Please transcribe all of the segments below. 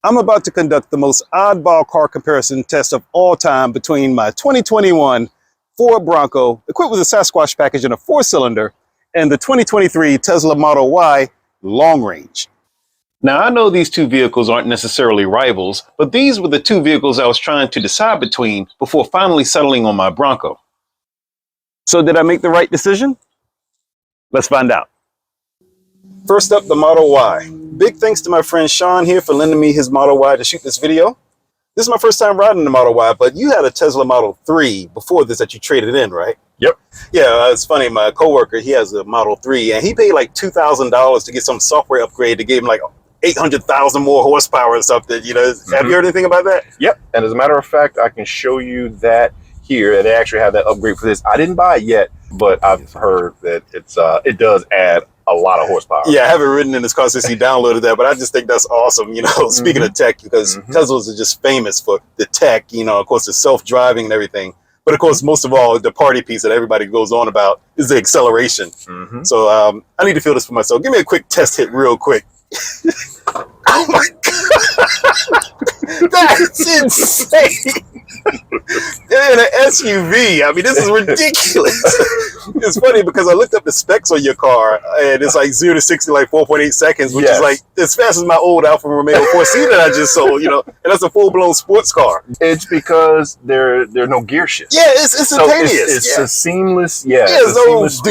I'm about to conduct the most oddball car comparison test of all time between my 2021 Ford Bronco, equipped with a Sasquatch package and a 4-cylinder, and the 2023 Tesla Model Y long range. Now, I know these two vehicles aren't necessarily rivals, but these were the two vehicles I was trying to decide between before finally settling on my Bronco. So did I make the right decision? Let's find out. First up, the Model Y. Big thanks to my friend Sean here for lending me his Model Y to shoot this video. This is my first time riding the Model Y, but you had a Tesla Model 3 before this that you traded in, right? Yep. Yeah, it's funny. My coworker, he has a Model 3, and he paid like $2,000 to get some software upgrade to give him like 800,000 more horsepower or something. You know, have you heard anything about that? Yep. And as a matter of fact, I can show you that here. They actually have that upgrade for this. I didn't buy it yet, but I've heard that it does add a lot of horsepower. Yeah, I haven't ridden in this car since he downloaded that, but I just think that's awesome, you know, speaking of tech, because Teslas are just famous for the tech, you know, of course, the self-driving and everything. But of course, most of all, the party piece that everybody goes on about is the acceleration. So I need to feel this for myself. Give me a quick test hit real quick. Oh my God, that's insane. In an SUV, I mean, this is ridiculous. It's funny because I looked up the specs on your car, and it's like 0 to 60 like 4.8 seconds, which is like as fast as my old Alfa Romeo 4C that I just sold, you know, and that's a full-blown sports car. It's because there are no gear shifts. Yeah, it's instantaneous. So it's a seamless, no, it's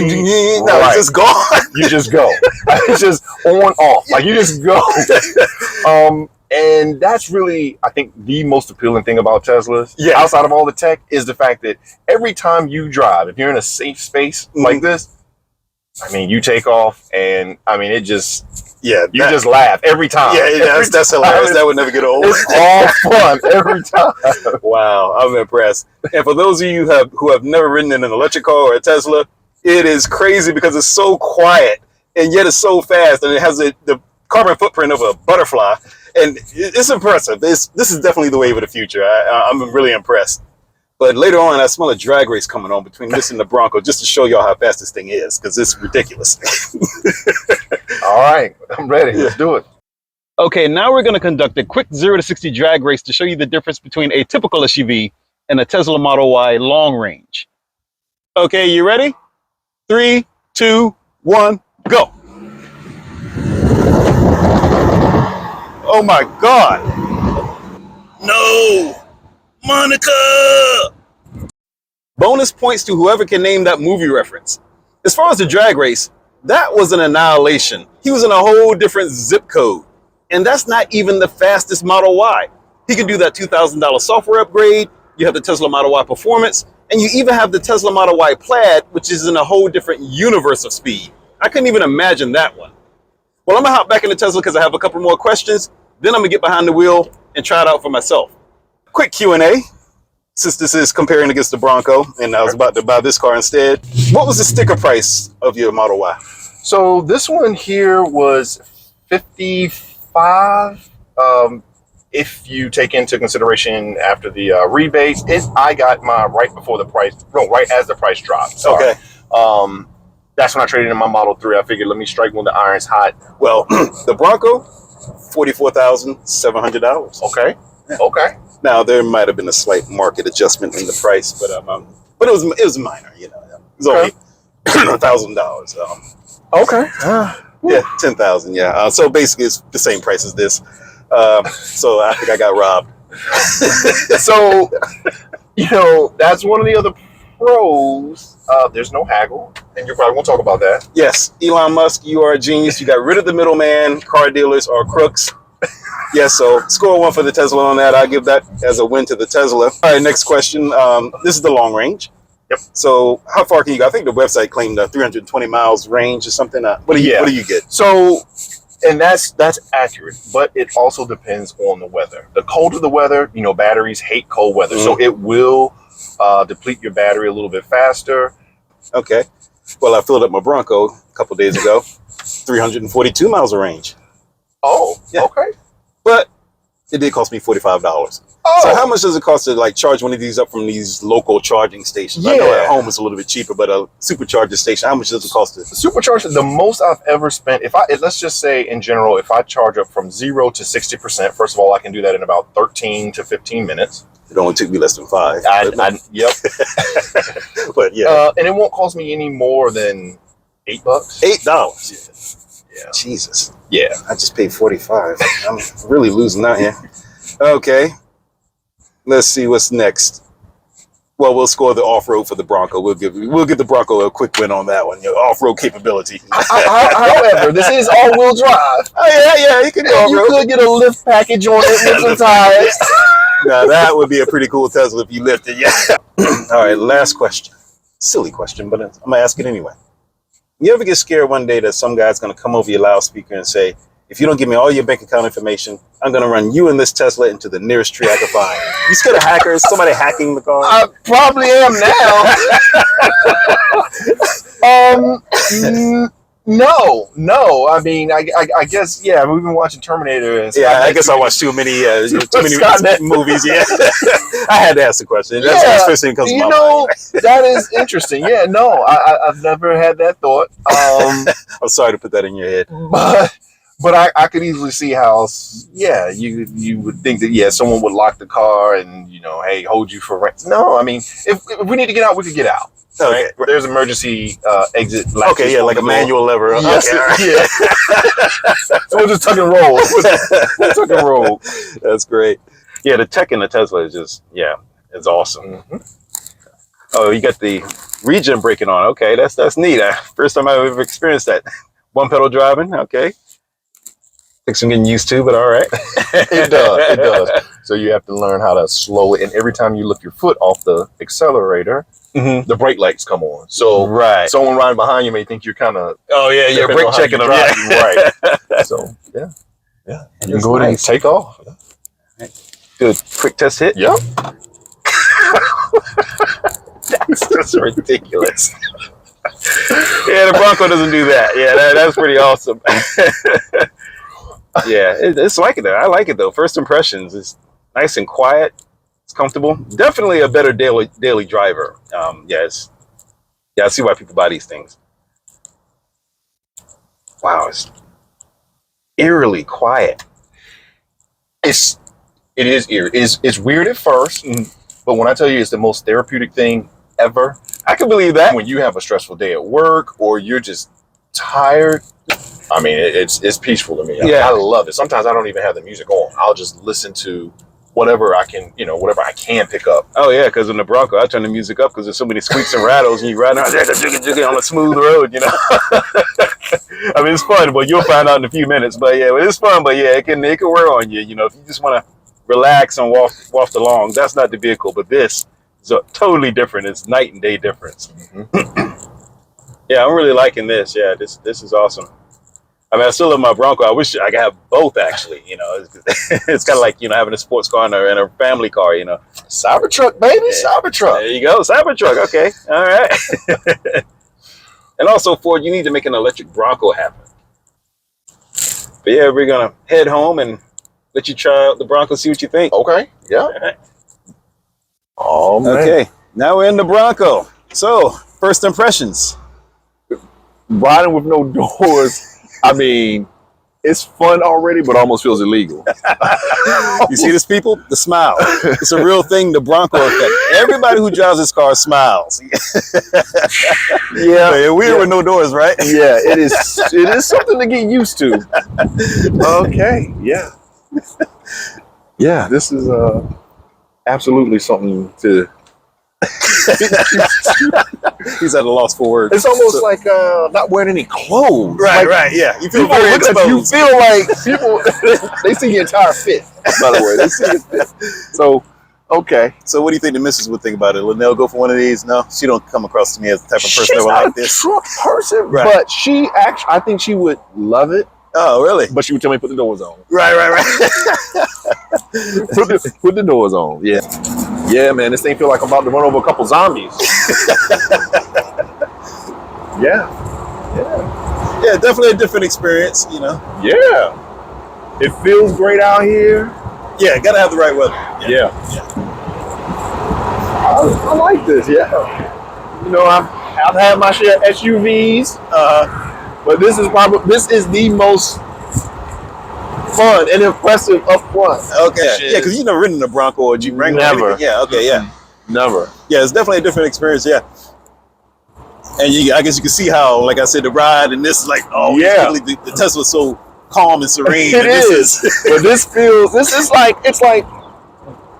just gone. You just go. It's just on, off. Like, you just go. And that's really, I think, the most appealing thing about Teslas, outside of all the tech, is the fact that every time you drive, if you're in a safe space like this, I mean, you take off, and I mean, it just, you just laugh every time. Yeah, that's hilarious. That would never get old. It's all fun every time. Wow, I'm impressed. And for those of you who have never ridden in an electric car or a Tesla, it is crazy because it's so quiet, and yet it's so fast, and it has the carbon footprint of a butterfly. And it's impressive. This is definitely the wave of the future. I'm really impressed. But later on, I smell a drag race coming on between this and the Bronco, just to show y'all how fast this thing is, because it's ridiculous. All right, I'm ready. Let's do it. Okay, now we're going to conduct a quick 0 to 60 drag race to show you the difference between a typical SUV and a Tesla Model Y long range. Okay, you ready? 3, 2, 1, go. Oh my God. No, Monica. Bonus points to whoever can name that movie reference. As far as the drag race, that was an annihilation. He was in a whole different zip code. And that's not even the fastest Model Y. He can do that $2,000 software upgrade. You have the Tesla Model Y Performance, and you even have the Tesla Model Y Plaid, which is in a whole different universe of speed. I couldn't even imagine that one. Well, I'm gonna hop back in the Tesla because I have a couple more questions. Then I'm gonna get behind the wheel and try it out for myself. Quick Q&A, since this is comparing against the Bronco, and I was about to buy this car instead. What was the sticker price of your Model Y? So this one here was $55. If you take into consideration after the rebates, I got mine right before the price, no, right as the price dropped. Sorry. Okay. That's when I traded in my Model 3. I figured, let me strike when the iron's hot. Well, the Bronco, $44,700. Okay. Yeah. Okay. Now there might have been a slight market adjustment in the price, but it was minor. You know, it was only $1,000. Okay. Yeah, 10,000. Yeah. So basically, it's the same price as this. So I think I got robbed. So, you know, that's one of the other pros. There's no haggle, and you probably won't talk about that. Yes, Elon Musk, you are a genius. You got rid of the middleman. Car dealers are crooks. Yes, so score 1 for the Tesla on that. I'll give that as a win to the Tesla. All right, next question. This is the long range. Yep. So how far can you go? I think the website claimed 320 miles range or something. What do you get? So, and that's accurate, but it also depends on the weather. The colder the weather, you know, batteries hate cold weather, so it will deplete your battery a little bit faster. Okay. Well, I filled up my Bronco a couple days ago. 342 miles of range. Oh, yeah. Okay. But It did cost me $45. Oh. So how much does it cost to like charge one of these up from these local charging stations? I know at home it's a little bit cheaper, but a supercharger station, how much does it cost to? Supercharger, the most I've ever spent, let's just say in general, if I charge up from 0 to 60%, first of all, I can do that in about 13 to 15 minutes. It only took me less than 5. Yep. But yeah. And it won't cost me any more than $8. $8. Yeah. Jesus. Yeah. I just paid 45. I'm really losing out here. Okay. Let's see what's next. Well, we'll score the off-road for the Bronco. We'll give the Bronco a quick win on that one. Your off-road capability. However, this is all-wheel drive. Oh yeah, you can go off-road. You could get a lift package on it with some tires. Now that would be a pretty cool Tesla if you lifted. Yeah. All right. Last question. Silly question, but I'm gonna ask it anyway. You ever get scared one day that some guy's going to come over your loudspeaker and say, if you don't give me all your bank account information, I'm going to run you and this Tesla into the nearest tree I can find? You scared of hackers? Somebody hacking the car? I probably am now. No. I mean, I guess, yeah, we've been watching Terminator. And yeah, I guess I watched too many movies. Yeah. I had to ask the question. That's the first thing that comes to my mind. That is interesting. Yeah, no, I've never had that thought. I'm sorry to put that in your head. But I could easily see how, yeah, you would think that, yeah, someone would lock the car and, hey, hold you for rent. No, I mean, if we need to get out, we could get out. Okay. Right? There's emergency exit. Okay, yeah, like a manual lever. Yes, okay, yeah. So we'll just tuck and roll. We'll tuck and roll. That's great. Yeah, the tech in the Tesla is just, it's awesome. Mm-hmm. Oh, you got the regen braking on. Okay, that's neat. First time I've ever experienced that. One pedal driving. Okay. Takes some getting used to, but all right. It does. So you have to learn how to slow it. And every time you lift your foot off the accelerator, the brake lights come on. So someone riding behind you may think you're kind of... Oh, yeah, you're brake checking them. Right. So, yeah. You can go ahead and take off. Do a quick test hit. Yep. That's just ridiculous. Yeah, the Bronco doesn't do that. Yeah, that's pretty awesome. Yeah, it's like it though. I like it though. First impressions, it's nice and quiet. It's comfortable. Definitely a better daily driver. I see why people buy these things. Wow, it's eerily quiet. It is eerie. It's weird at first, but when I tell you it's the most therapeutic thing ever, I can believe that. When you have a stressful day at work or you're just tired, I mean, it's peaceful to me. Yeah. I love it. Sometimes I don't even have the music on. I'll just listen to whatever I can, whatever I can pick up. Oh yeah, because in the Bronco, I turn the music up because there's so many squeaks and rattles, and you ride out there on a smooth road. I mean, it's fun, but you'll find out in a few minutes. But yeah, it's fun. But yeah, it can wear on you. If you just want to relax and walk along, that's not the vehicle. But this is totally different. It's night and day difference. Mm-hmm. Yeah, I'm really liking this. Yeah, this is awesome. I mean, I still love my Bronco. I wish I could have both, actually. It's kind of like, having a sports car and a family car, Cybertruck, baby. Yeah. Cybertruck. There you go. Cybertruck. Okay. All right. And also, Ford, you need to make an electric Bronco happen. But yeah, we're going to head home and let you try out the Bronco, see what you think. Okay. Yeah. All right. Oh, man. Okay. Now we're in the Bronco. So, first impressions. Riding with no doors. I mean, it's fun already, but almost feels illegal. You see this, people? The smile. It's a real thing, the Bronco effect. Everybody who drives this car smiles. Yeah. Weird with no doors, right? Yeah, it is something to get used to. Okay, yeah. Yeah, this is absolutely something to... He's at a loss for words. It's almost like not wearing any clothes. Right, yeah. You feel very exposed. You feel like people, they see your entire fit, by the way. They see your fit. So, okay. So what do you think the missus would think about it? Linnell go for one of these? No, she don't come across to me as the type of person that would like this. She's not a truck person, right. But I think she would love it. Oh, really? But she would tell me to put the doors on. Right. Put the doors on. Yeah. Yeah, man, this thing feel like I'm about to run over a couple zombies. Yeah, definitely a different experience, Yeah, it feels great out here. Yeah, gotta have the right weather. Yeah. I like this. Yeah. You know, I've had my share of SUVs, but this is the most fun and impressive up front. Okay. Yeah, because you've never ridden a Bronco or Jeep Wrangler. Never. Yeah. Okay. Yeah. Never. Yeah, it's definitely a different experience. Yeah. And I guess you can see how, like I said, the ride and this is like, oh yeah, really, the Tesla's so calm and serene. It is. But this is like, it's like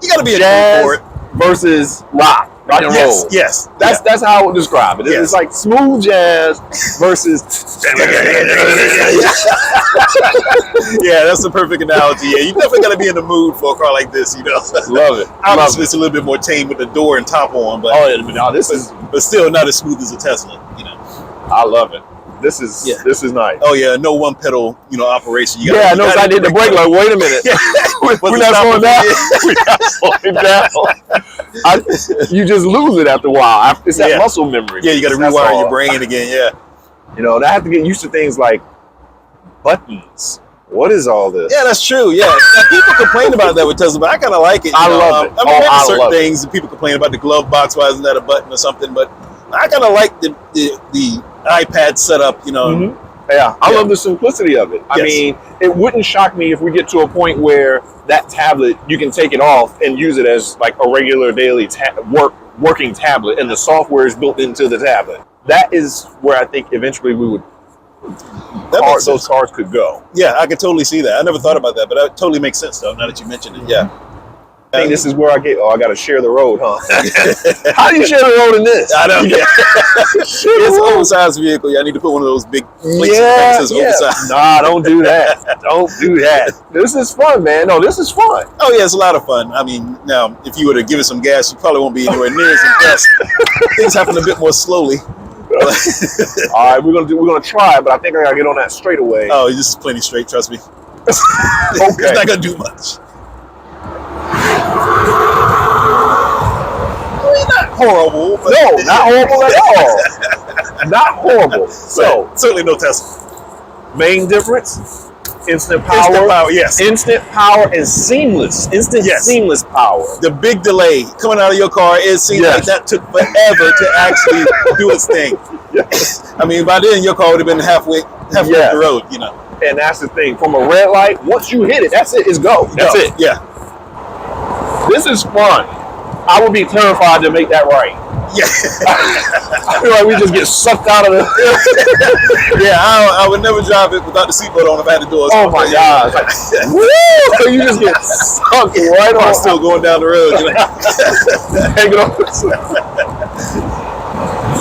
you got to be jazz for it versus rock and roll. Yes. That's how I would describe it. It's like smooth jazz versus. Yeah, that's the perfect analogy. Yeah, you definitely got to be in the mood for a car like this, you know. Love it. Obviously, it's a little bit more tame with the door and top on, but but still not as smooth as a Tesla, you know. I love it. This is nice. Oh yeah, no one pedal, operation. I know. I did the brake. Like, wait a minute. We're not slowing down. We're not slowing down. You just lose it after a while. It's that muscle memory. Yeah, you got to rewire your brain again. Yeah. You know, I have to get used to things like buttons. What is all this? Yeah, that's true. Yeah, now, people complain about that with Tesla, but I kind of like it. I love it. I mean, there's certain things that people complain about the glove box. Why isn't that a button or something? But I kind of like the iPad setup. You know. Mm-hmm. Yeah, I love the simplicity of it. I mean, it wouldn't shock me if we get to a point where that tablet, you can take it off and use it as like a regular daily working tablet, and the software is built into the tablet. That is where I think eventually we would. Those cars could go. Yeah, I could totally see that. I never thought about that, but that totally makes sense though. Now that you mentioned it, yeah. I think this is where I got to share the road, huh? How do you share the road in this? I don't know. It's an oversized vehicle. Yeah, I need to put one of those big plates that says oversized. Nah, don't do that. Don't do that. This is fun, man. No, this is fun. Oh yeah, it's a lot of fun. I mean, now if you were to give it some gas, you probably won't be anywhere near as impressed. Things happen a bit more slowly. All right, we're gonna try, but I think I gotta get on that straight away. Oh, this is plenty straight. Trust me. Okay. It's not gonna do much. Not horrible. But no, not horrible at all. Not horrible. So certainly no Tesla. Main difference: instant power. Yes. Instant power and seamless. Seamless power. The big delay coming out of your car, it seems like that took forever to actually do its thing. Yes. I mean, by then your car would have been halfway up the road, you know. And that's the thing. From a red light, once you hit it, that's it. It's go. That's it. Yeah. This is fun. I would be terrified to make that right. Yeah. I feel like we just get sucked out of the. Yeah, I would never drive it without the seatbelt on if I had the doors. Oh my God! Like, woo! So you just get sucked right on. Still going down the road. You know? Hanging on.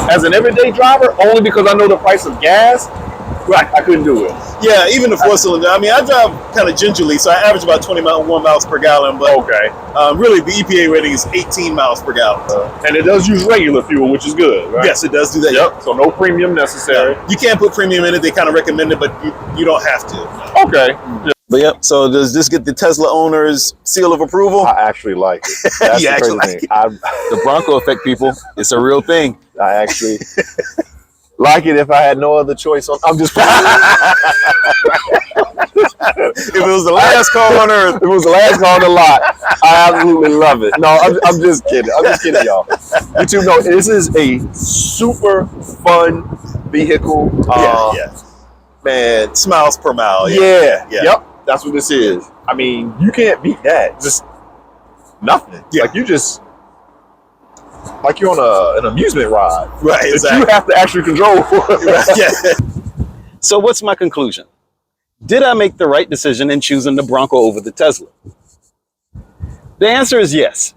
As an everyday driver, only because I know the price of gas, I couldn't do it. Yeah, even the 4-cylinder. I mean, I drive kind of gingerly, so I average about 21 miles per gallon. But really, the EPA rating is 18 miles per gallon. And it does use regular fuel, which is good, right? Yes, it does do that. Yep. So no premium necessary. You can't put premium in it. They kind of recommend it, but you don't have to. Okay. Yeah. But yep. So does this get the Tesla owner's seal of approval? I actually like it. That's the crazy thing. The Bronco effect, people. It's a real thing. I actually like it if I had no other choice. I'm just. If it was the last car on earth, if it was the last car on the lot, I absolutely love it. No, I'm just kidding. I'm just kidding, y'all. You two know this is a super fun vehicle. Man, smiles per mile. Yeah. Yep. That's what this is. I mean, you can't beat that. Just nothing. Yeah. Like you just. Like you're on an amusement ride. Right, exactly. You have to actually control. Right, yeah. So what's my conclusion? Did I make the right decision in choosing the Bronco over the Tesla? The answer is yes.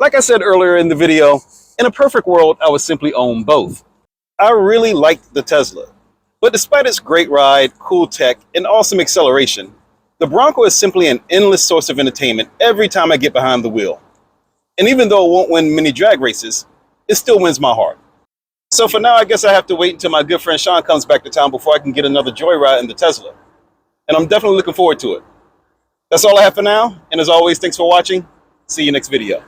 Like I said earlier in the video, in a perfect world, I would simply own both. I really liked the Tesla, but despite its great ride, cool tech, and awesome acceleration, the Bronco is simply an endless source of entertainment every time I get behind the wheel. And even though it won't win many drag races, it still wins my heart. So for now, I guess I have to wait until my good friend Sean comes back to town before I can get another joyride in the Tesla. And I'm definitely looking forward to it. That's all I have for now. And as always, thanks for watching. See you next video.